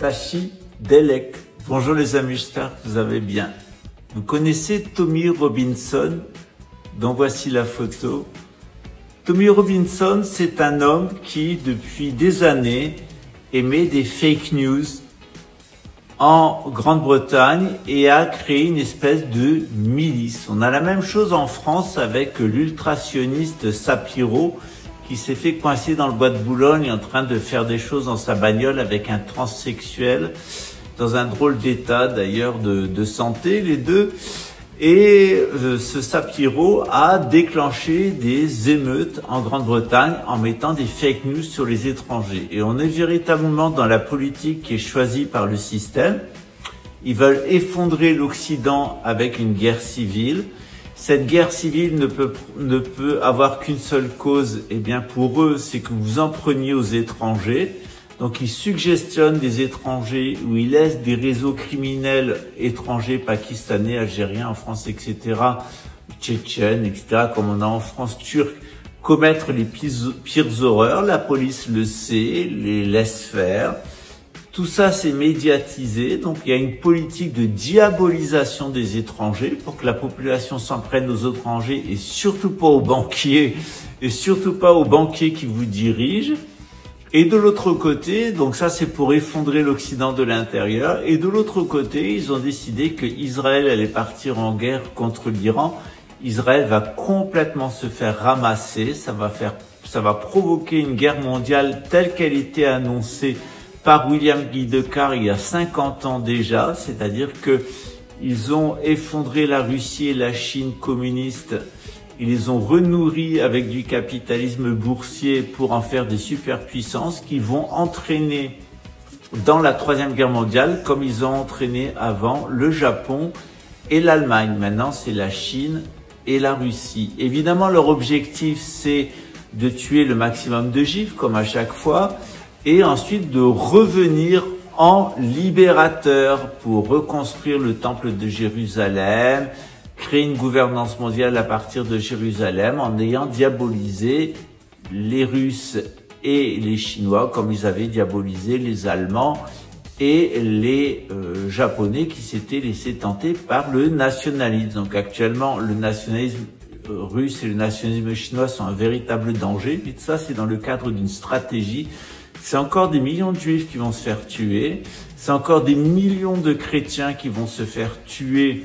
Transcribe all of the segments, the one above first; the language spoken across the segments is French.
Tashi Delek. Bonjour les amis, j'espère que vous allez bien. Vous connaissez Tommy Robinson, dont voici la photo. Tommy Robinson, c'est un homme qui, depuis des années, émet des fake news en Grande-Bretagne et a créé une espèce de milice. On a la même chose en France avec l'ultra-sioniste Sapiro, qui s'est fait coincer dans le bois de Boulogne en train de faire des choses dans sa bagnole avec un transsexuel, dans un drôle d'état d'ailleurs de santé, les deux. Et ce Sapiro a déclenché des émeutes en Grande-Bretagne en mettant des fake news sur les étrangers. Et on est véritablement dans la politique qui est choisie par le système. Ils veulent effondrer l'Occident avec une guerre civile. Cette guerre civile ne peut avoir qu'une seule cause. Eh bien, pour eux, c'est que vous en preniez aux étrangers. Donc, ils suggestionnent des étrangers ou ils laissent des réseaux criminels étrangers, pakistanais, algériens, en France, etc., tchétchènes, etc., comme on a en France, turcs, commettre les pires horreurs. La police le sait, les laisse faire. Tout ça, c'est médiatisé. Donc, il y a une politique de diabolisation des étrangers pour que la population s'en prenne aux étrangers et surtout pas aux banquiers et surtout pas aux banquiers qui vous dirigent. Et de l'autre côté, donc ça c'est pour effondrer l'Occident de l'intérieur, et de l'autre côté, ils ont décidé que Israël allait partir en guerre contre l'Iran. Israël va complètement se faire ramasser, ça va provoquer une guerre mondiale telle qu'elle était annoncée par William Guy Decarre il y a 50 ans déjà, c'est-à-dire que ils ont effondré la Russie et la Chine communistes. Ils les ont renourris avec du capitalisme boursier pour en faire des superpuissances qui vont entraîner dans la Troisième Guerre mondiale, comme ils ont entraîné avant le Japon et l'Allemagne. Maintenant, c'est la Chine et la Russie. Évidemment, leur objectif, c'est de tuer le maximum de juifs, comme à chaque fois, et ensuite de revenir en libérateur pour reconstruire le temple de Jérusalem, créer une gouvernance mondiale à partir de Jérusalem en ayant diabolisé les Russes et les Chinois comme ils avaient diabolisé les Allemands et les Japonais qui s'étaient laissés tenter par le nationalisme. Donc actuellement, le nationalisme russe et le nationalisme chinois sont un véritable danger. Et ça, c'est dans le cadre d'une stratégie. C'est encore des millions de juifs qui vont se faire tuer. C'est encore des millions de chrétiens qui vont se faire tuer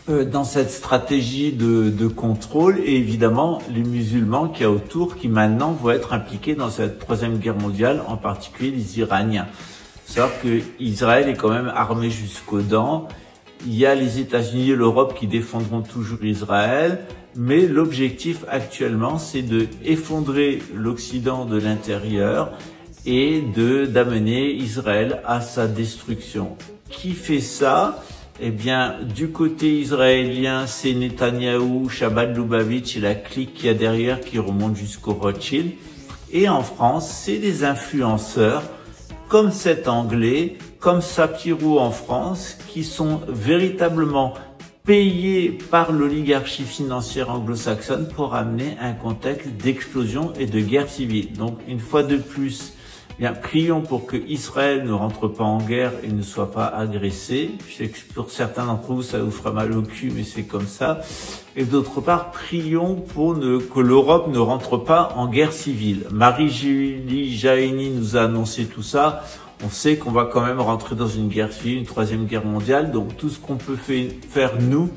dans cette stratégie de contrôle, et évidemment les musulmans qu'il y a autour qui maintenant vont être impliqués dans cette troisième guerre mondiale, en particulier les Iraniens. C'est-à-dire que Israël est quand même armé jusqu'aux dents. Il y a les États-Unis et l'Europe qui défendront toujours Israël, mais l'objectif actuellement c'est de effondrer l'Occident de l'intérieur et d'amener Israël à sa destruction. Qui fait ça? Eh bien, du côté israélien, c'est Netanyahou, Chabad Lubavitch et la clique qu'il y a derrière qui remonte jusqu'au Rothschild. Et en France, c'est des influenceurs comme cet Anglais, comme Sapiro en France, qui sont véritablement payés par l'oligarchie financière anglo-saxonne pour amener un contexte d'explosion et de guerre civile. Donc, une fois de plus, bien, prions pour que Israël ne rentre pas en guerre et ne soit pas agressé. Je sais que pour certains d'entre vous, ça vous fera mal au cul, mais c'est comme ça. Et d'autre part, prions pour que l'Europe ne rentre pas en guerre civile. Marie-Julie Jaéni nous a annoncé tout ça. On sait qu'on va quand même rentrer dans une guerre civile, une troisième guerre mondiale. Donc tout ce qu'on peut faire, nous,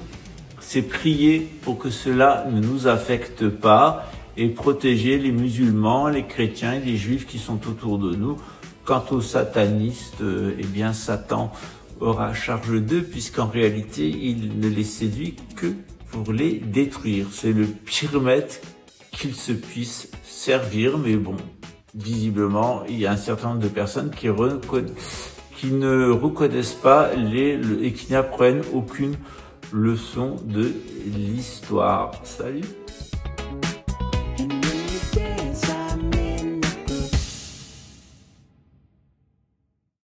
c'est prier pour que cela ne nous affecte pas et protéger les musulmans, les chrétiens et les juifs qui sont autour de nous. Quant aux satanistes, eh bien Satan aura charge d'eux, puisqu'en réalité, il ne les séduit que pour les détruire. C'est le pire maître qu'il se puisse servir, mais bon, visiblement, il y a un certain nombre de personnes qui ne reconnaissent pas et qui n'apprennent aucune leçon de l'histoire. Salut!